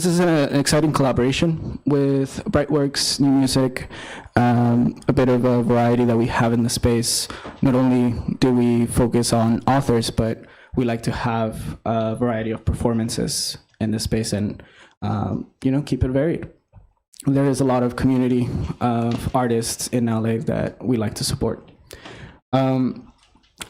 This is an exciting collaboration with Brightwork's Newmusic, a bit of a variety that we have in the space. Not only do we focus on authors, but we like to have a variety of performances in this space and keep it varied. There is a lot of community of artists in LA that we like to support.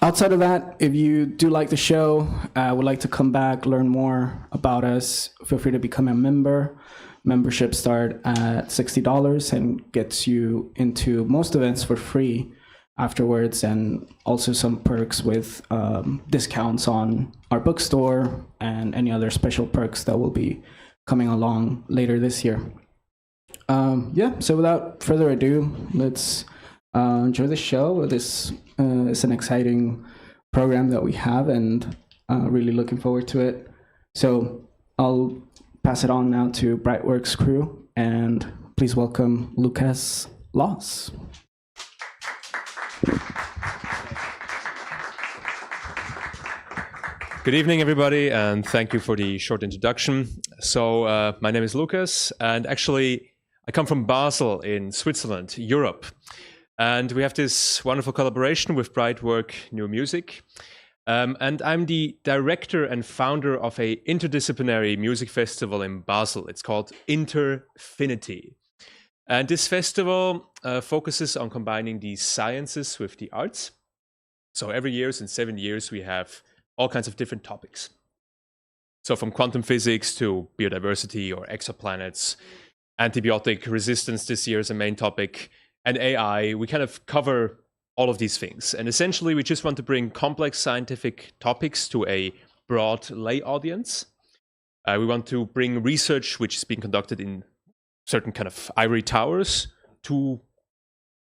Outside of that, if you do like the show, would like to come back, learn more about us, feel free to become a member. Memberships start at $60 and gets you into most events for free afterwards, and also some perks with discounts on our bookstore and any other special perks that will be coming along later this year. So without further ado, let's enjoy the show. This is an exciting program that we have, and really looking forward to it. So I'll pass it on now to Brightwork's crew, and please welcome Lucas Loss. Good evening, everybody, and thank you for the short introduction. So my name is Lucas, and actually I come from Basel in Switzerland, Europe. And we have this wonderful collaboration with Brightwork Newmusic. And I'm the director and founder of an interdisciplinary music festival in Basel. It's called Interfinity. And this festival focuses on combining the sciences with the arts. So every year, since 7 years, we have all kinds of different topics. So from quantum physics to biodiversity or exoplanets, antibiotic resistance this year is a main topic, and AI, we kind of cover all of these things. And essentially, we just want to bring complex scientific topics to a broad lay audience. We want to bring research which is being conducted in certain kind of ivory towers to,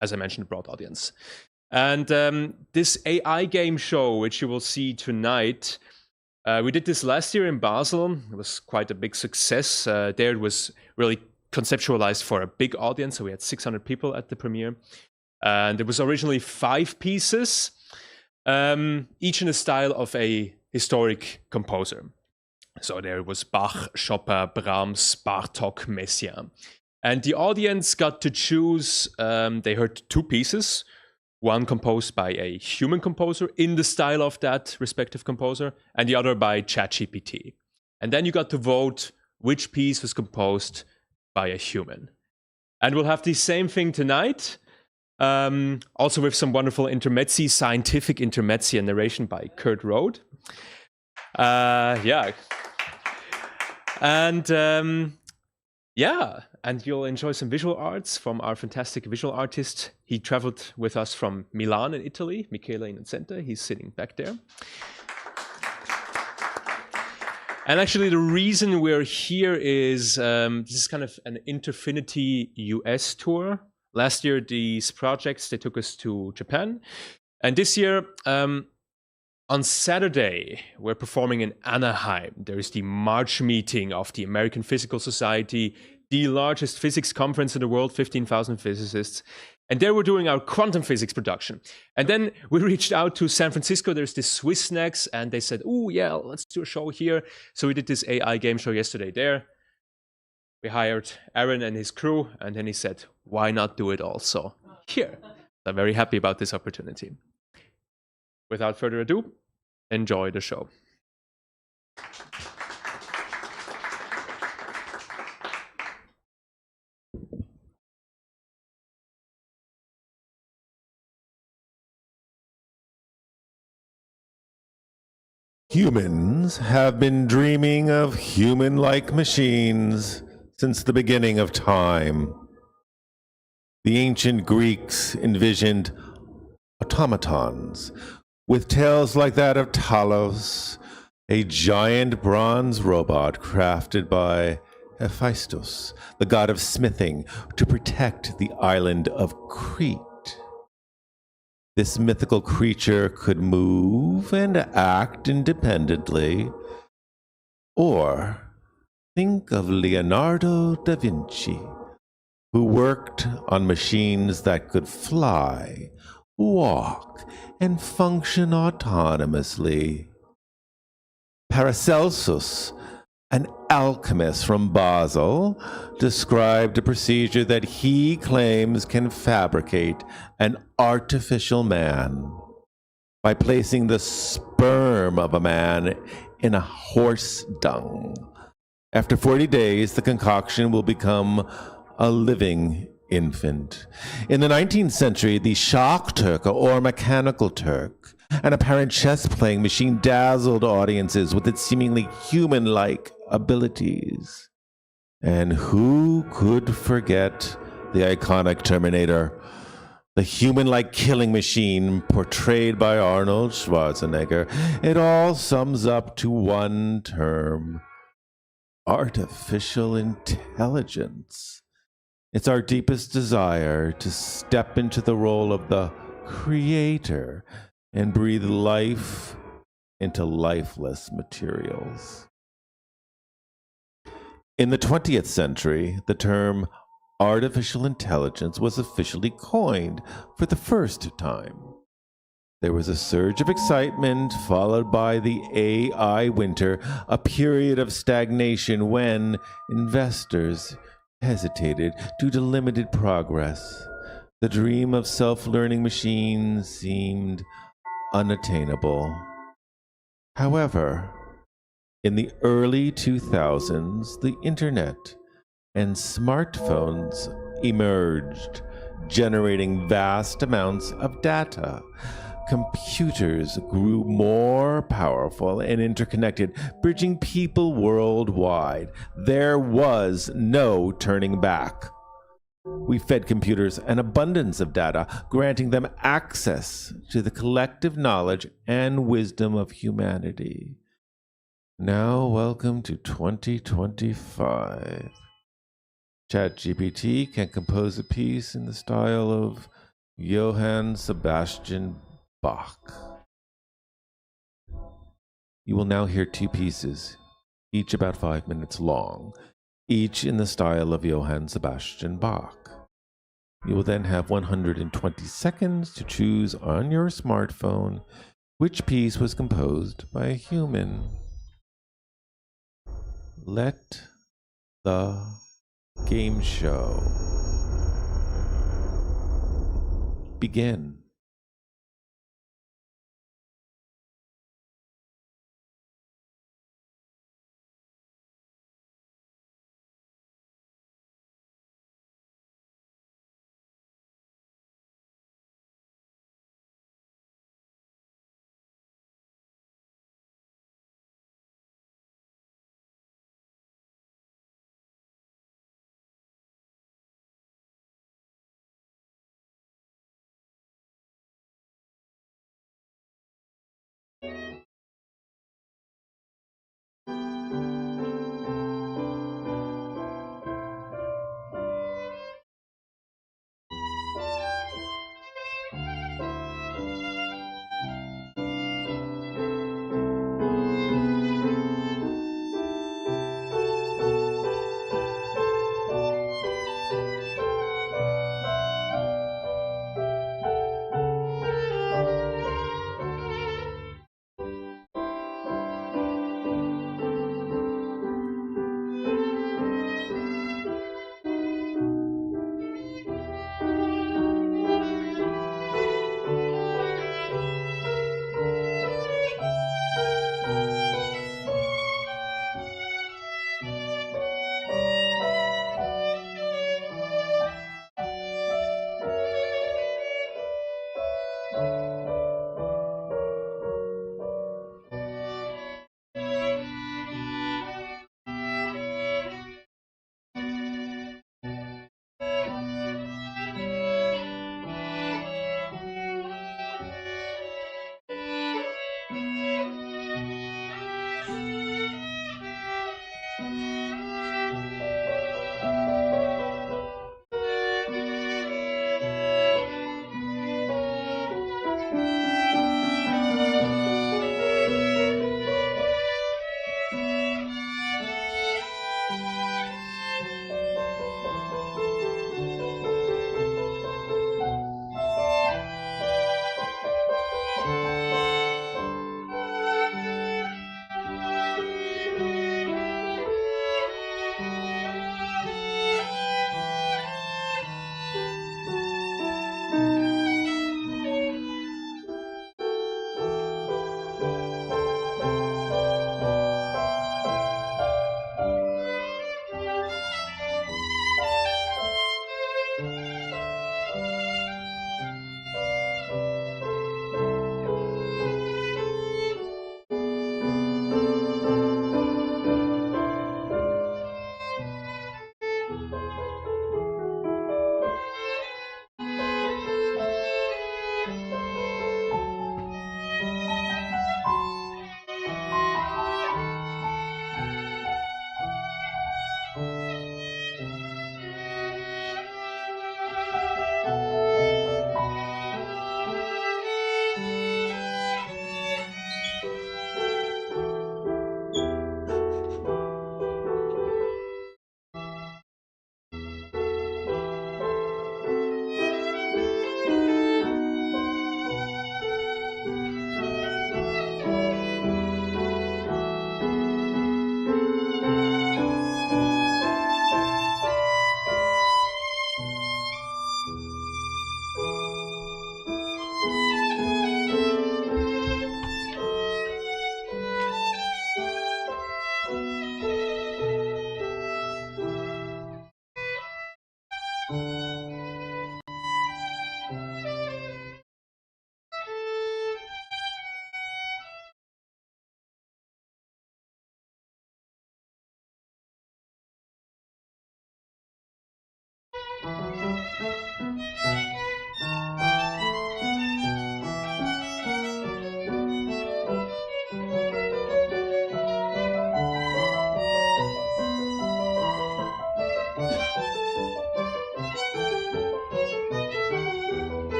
as I mentioned, a broad audience. And this AI game show, which you will see tonight, we did this last year in Basel. It was quite a big success. There it was really conceptualized for a big audience, so we had 600 people at the premiere. And it was originally 5 pieces, each in the style of a historic composer. So there was Bach, Chopin, Brahms, Bartók, Messiaen. And the audience got to choose, they heard 2 pieces, one composed by a human composer in the style of that respective composer, and the other by ChatGPT. And then you got to vote which piece was composed by a human. And we'll have the same thing tonight, also with some wonderful intermezzi, scientific intermezzi and narration by Kurt Rode. And you'll enjoy some visual arts from our fantastic visual artist. He traveled with us from Milan in Italy, Michele Innocente. He's sitting back there. And actually, the reason we're here is this is kind of an Interfinity US tour. Last year, these projects, they took us to Japan. And this year, on Saturday, we're performing in Anaheim. There is the March meeting of the American Physical Society, the largest physics conference in the world, 15,000 physicists. And there we're doing our quantum physics production. And then we reached out to San Francisco. There's this Swiss Next, and they said, oh, yeah, let's do a show here. So we did this AI game show yesterday there. We hired Aaron and his crew, and then he said, why not do it also here? I'm very happy about this opportunity. Without further ado, enjoy the show. Humans have been dreaming of human-like machines since the beginning of time. The ancient Greeks envisioned automatons with tales like that of Talos, a giant bronze robot crafted by Hephaestus, the god of smithing, to protect the island of Crete. This mythical creature could move and act independently. Or think of Leonardo da Vinci, who worked on machines that could fly, walk, and function autonomously. Paracelsus, An alchemist from Basel described a procedure that he claims can fabricate an artificial man by placing the sperm of a man in a horse dung. After 40 days, the concoction will become a living infant. In the 19th century, the shock Turk, or mechanical Turk, an apparent chess-playing machine, dazzled audiences with its seemingly human-like abilities. And who could forget the iconic Terminator, the human-like killing machine portrayed by Arnold Schwarzenegger? It all sums up to one term: artificial intelligence. It's our deepest desire to step into the role of the creator and breathe life into lifeless materials. In the 20th century, the term artificial intelligence was officially coined for the first time. There was a surge of excitement, followed by the AI winter, a period of stagnation when investors hesitated due to limited progress. The dream of self-learning machines seemed unattainable. However, in the early 2000s, the internet and smartphones emerged, generating vast amounts of data. Computers grew more powerful and interconnected, bridging people worldwide. There was no turning back. We fed computers an abundance of data, granting them access to the collective knowledge and wisdom of humanity. Now, welcome to 2025. ChatGPT can compose a piece in the style of Johann Sebastian Bach. You will now hear two pieces, each about 5 minutes long, each in the style of Johann Sebastian Bach. You will then have 120 seconds to choose on your smartphone which piece was composed by a human. Let the game show begin.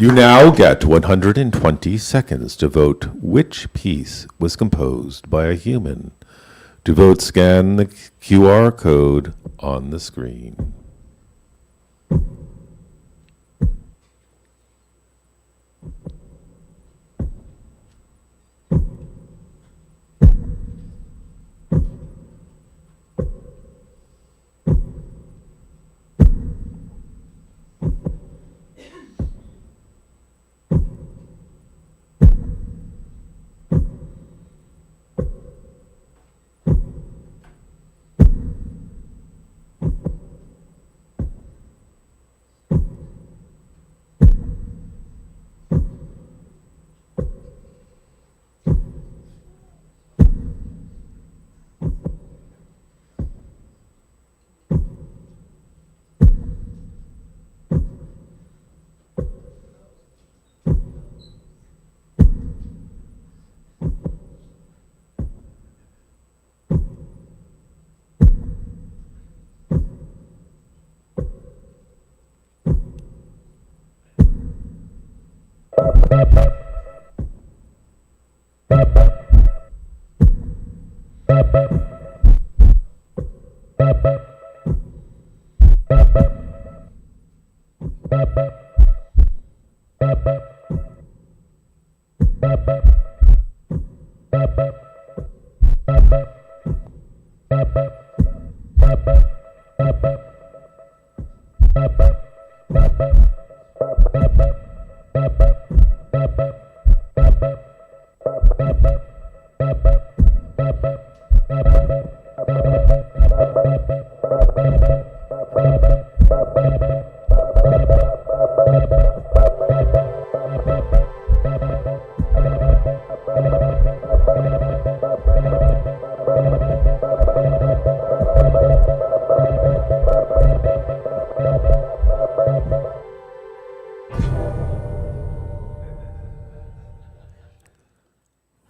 You now get 120 seconds to vote which piece was composed by a human. To vote, scan the QR code on the screen.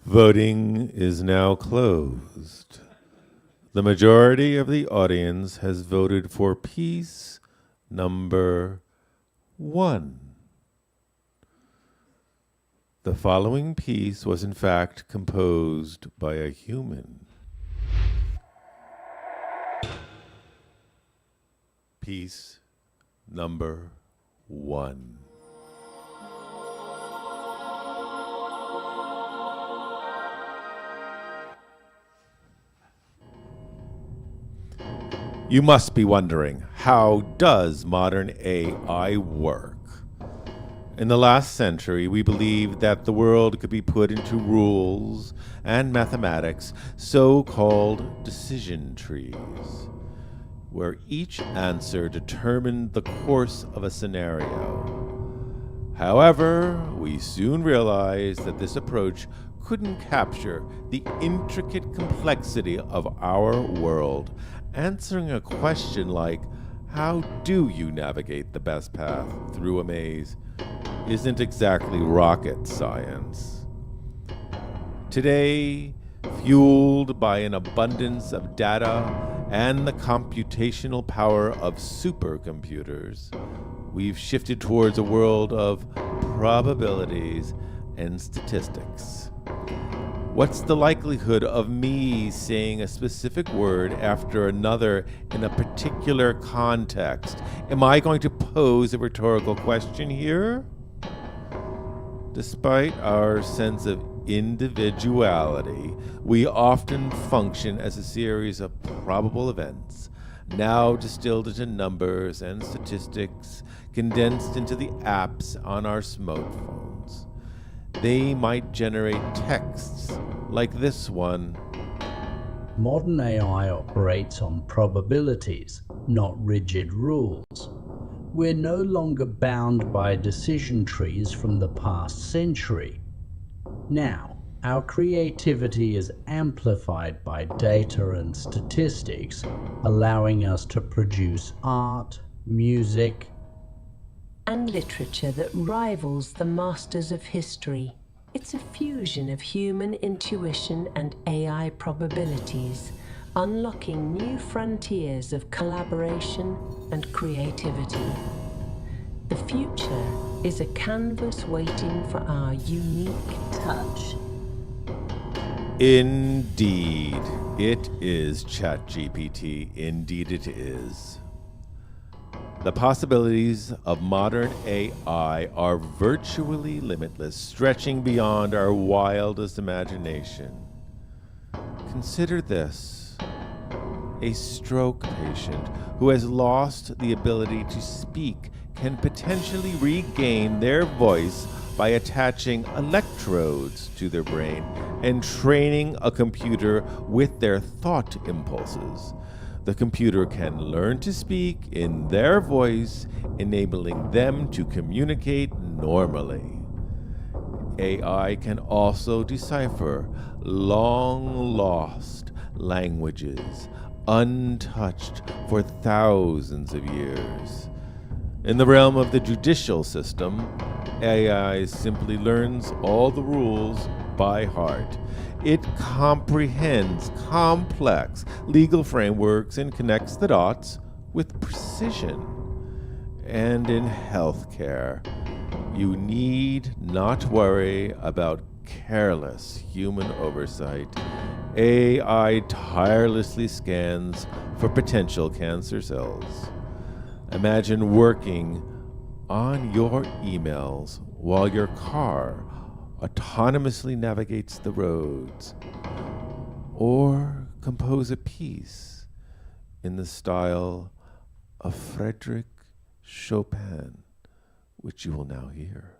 Voting is now closed. The majority of the audience has voted for piece number 1. The following piece was in fact composed by a human. Piece number 1. You must be wondering, how does modern AI work? In the last century, we believed that the world could be put into rules and mathematics, so-called decision trees, where each answer determined the course of a scenario. However, we soon realized that this approach couldn't capture the intricate complexity of our world. Answering a question like, how do you navigate the best path through a maze, isn't exactly rocket science. Today, fueled by an abundance of data and the computational power of supercomputers, we've shifted towards a world of probabilities and statistics. What's the likelihood of me saying a specific word after another in a particular context? Am I going to pose a rhetorical question here? Despite our sense of individuality, we often function as a series of probable events, now distilled into numbers and statistics, condensed into the apps on our smartphones. They might generate texts like this one. Modern AI operates on probabilities, not rigid rules. We're no longer bound by decision trees from the past century. Now, our creativity is amplified by data and statistics, allowing us to produce art, music, and literature that rivals the masters of history. It's a fusion of human intuition and AI probabilities, unlocking new frontiers of collaboration and creativity. The future is a canvas waiting for our unique touch. Indeed, it is ChatGPT. Indeed it is. The possibilities of modern AI are virtually limitless, stretching beyond our wildest imagination. Consider this: a stroke patient who has lost the ability to speak can potentially regain their voice by attaching electrodes to their brain and training a computer with their thought impulses. The computer can learn to speak in their voice, enabling them to communicate normally. AI can also decipher long-lost languages, untouched for thousands of years. In the realm of the judicial system, AI simply learns all the rules by heart. It comprehends complex legal frameworks and connects the dots with precision. And in healthcare, you need not worry about careless human oversight. AI tirelessly scans for potential cancer cells. Imagine working on your emails while your car autonomously navigates the roads, or compose a piece in the style of Frédéric Chopin, which you will now hear.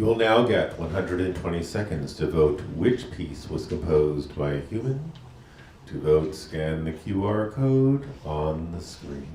You will now get 120 seconds to vote which piece was composed by a human. To vote, scan the QR code on the screen.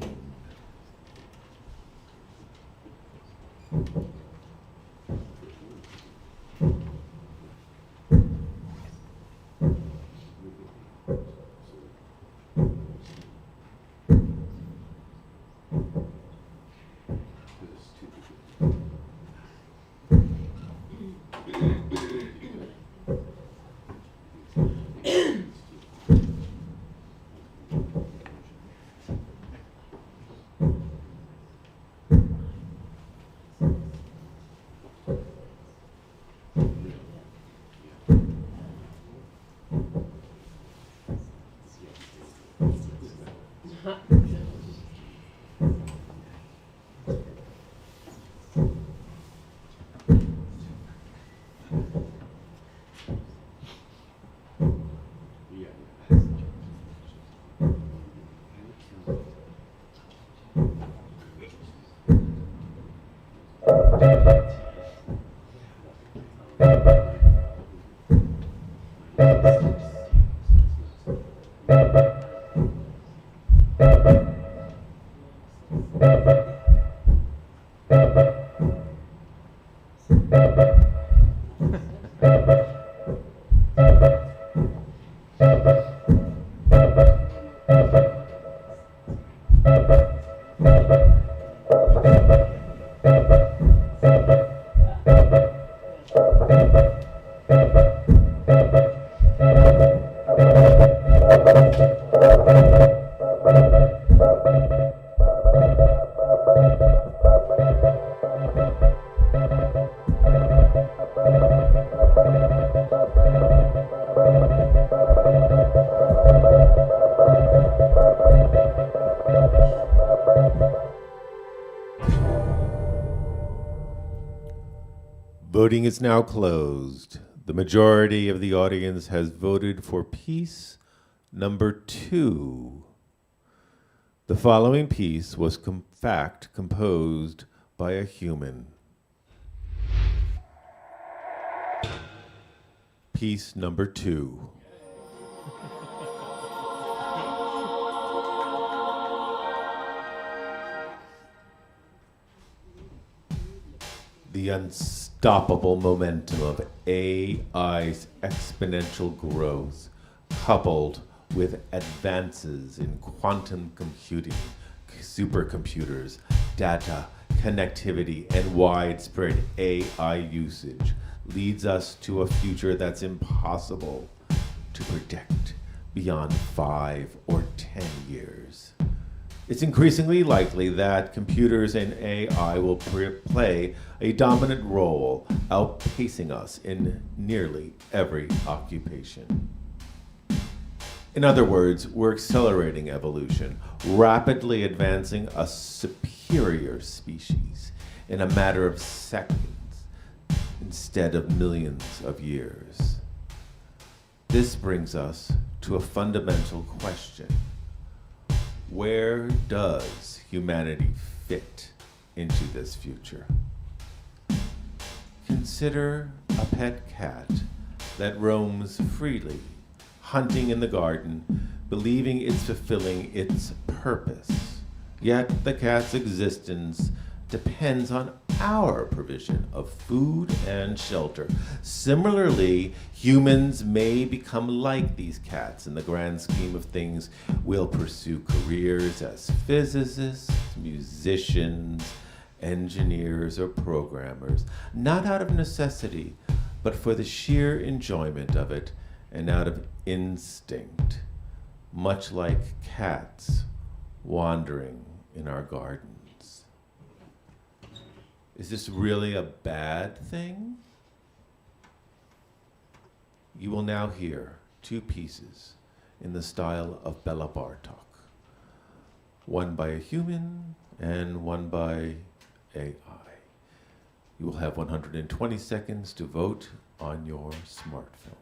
Voting is now closed. The majority of the audience has voted for piece number 2. The following piece was in fact composed by a human. Piece number 2. The unstoppable momentum of AI's exponential growth, coupled with advances in quantum computing, supercomputers, data, connectivity, and widespread AI usage, leads us to a future that's impossible to predict beyond 5 or 10 years. It's increasingly likely that computers and AI will play a dominant role, outpacing us in nearly every occupation. In other words, we're accelerating evolution, rapidly advancing a superior species in a matter of seconds instead of millions of years. This brings us to a fundamental question. Where does humanity fit into this future? Consider a pet cat that roams freely, hunting in the garden, believing it's fulfilling its purpose. Yet the cat's existence depends on our provision of food and shelter. Similarly, humans may become like these cats in the grand scheme of things. We'll pursue careers as physicists, musicians, engineers, or programmers, not out of necessity, but for the sheer enjoyment of it and out of instinct, much like cats wandering in our gardens. Is this really a bad thing? You will now hear 2 pieces in the style of Bela Bartok, one by a human and one by AI. You will have 120 seconds to vote on your smartphone.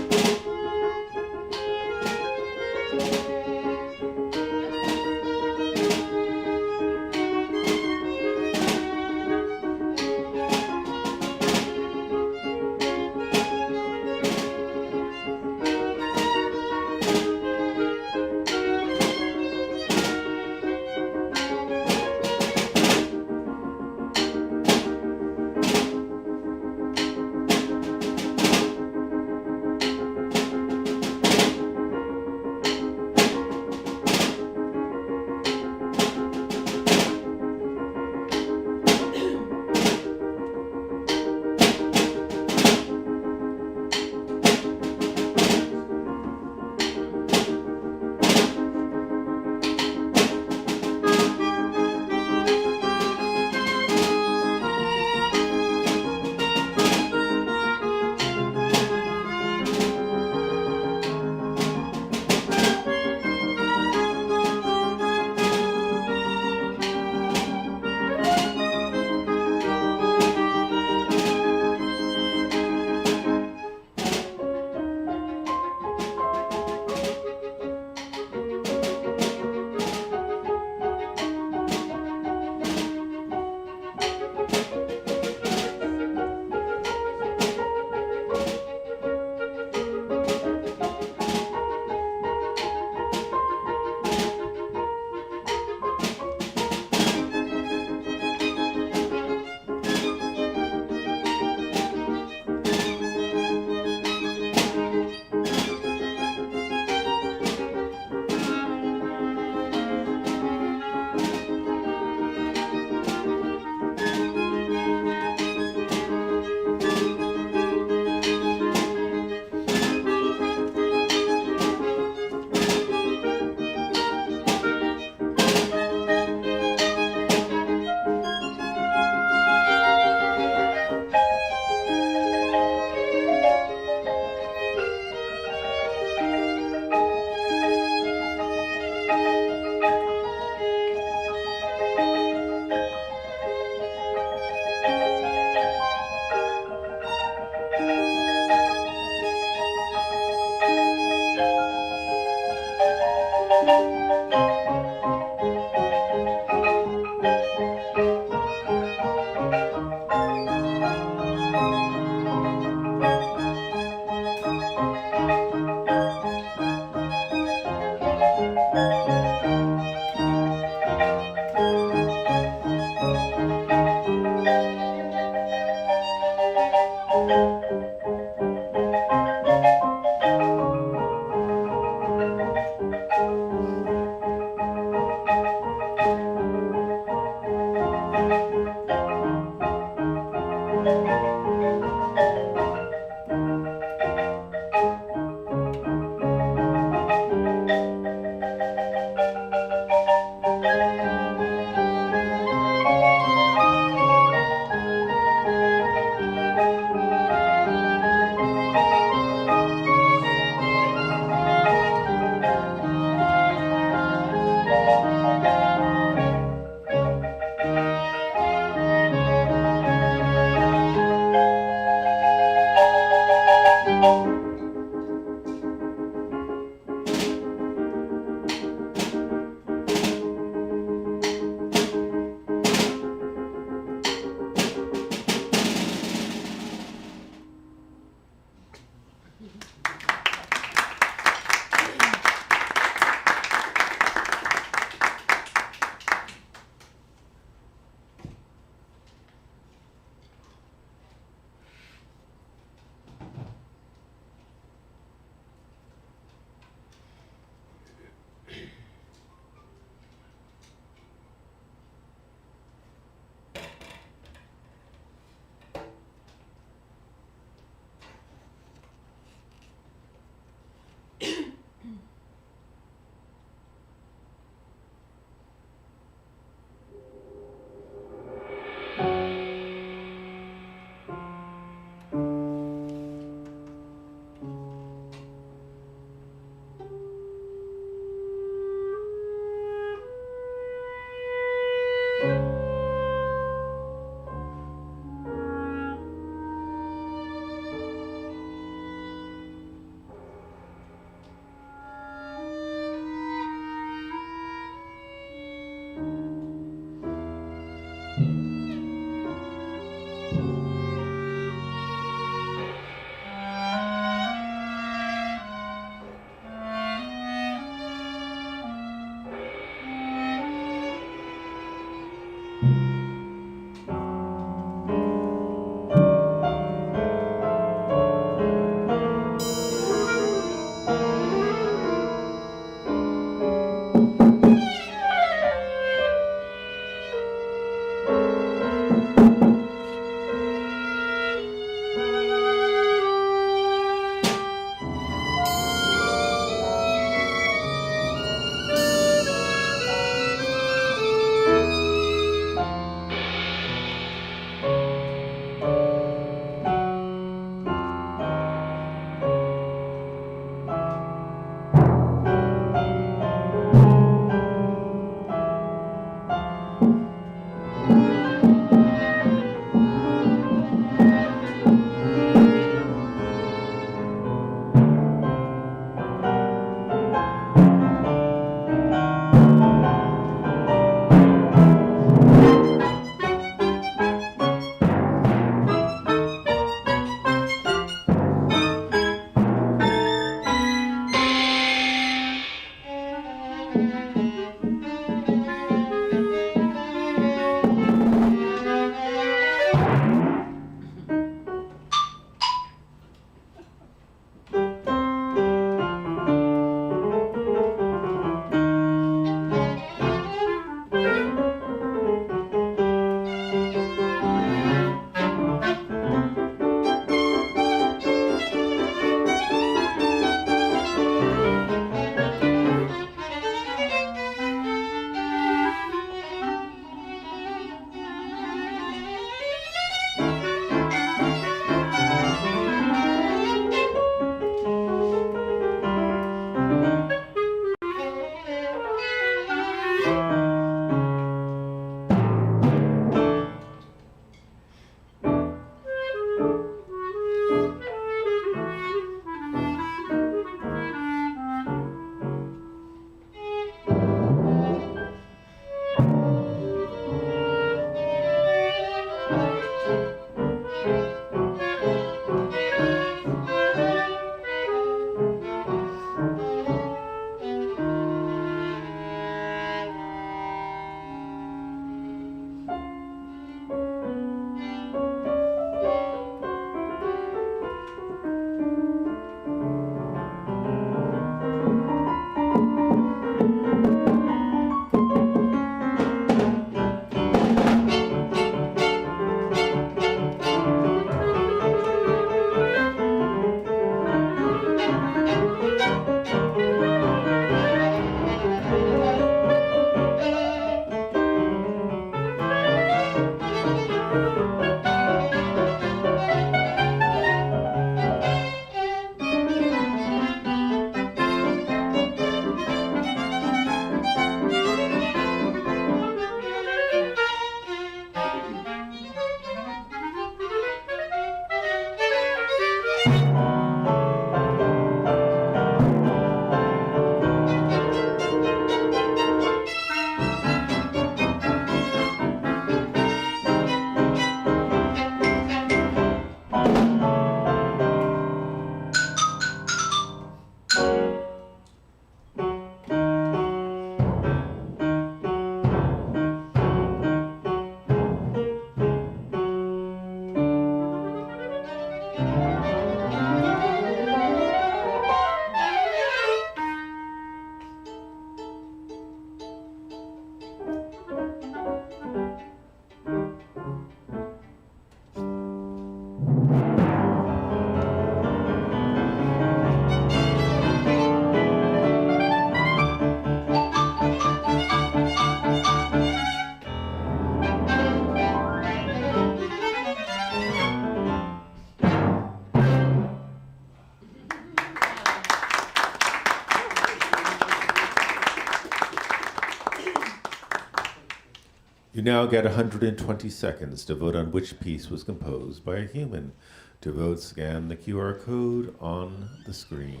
You now get 120 seconds to vote on which piece was composed by a human. To vote, scan the QR code on the screen.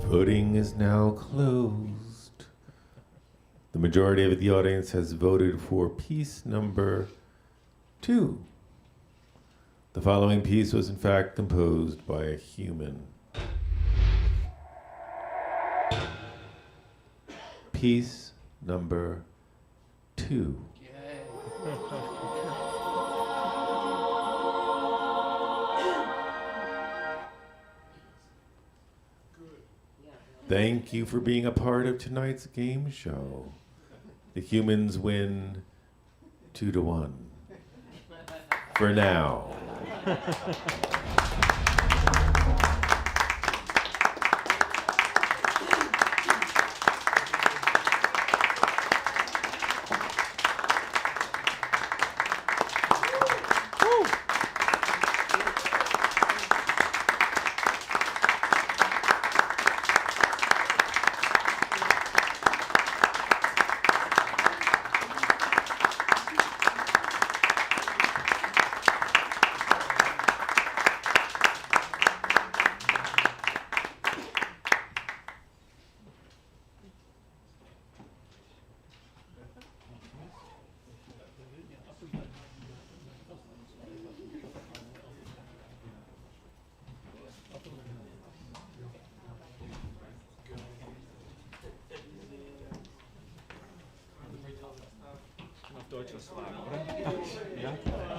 Voting is now closed. The majority of the audience has voted for piece number 2. The following piece was in fact composed by a human. Piece number 2. Thank you for being a part of tonight's game show. The humans win 2-1. For now. Deutsches Fragen, oder? Ja.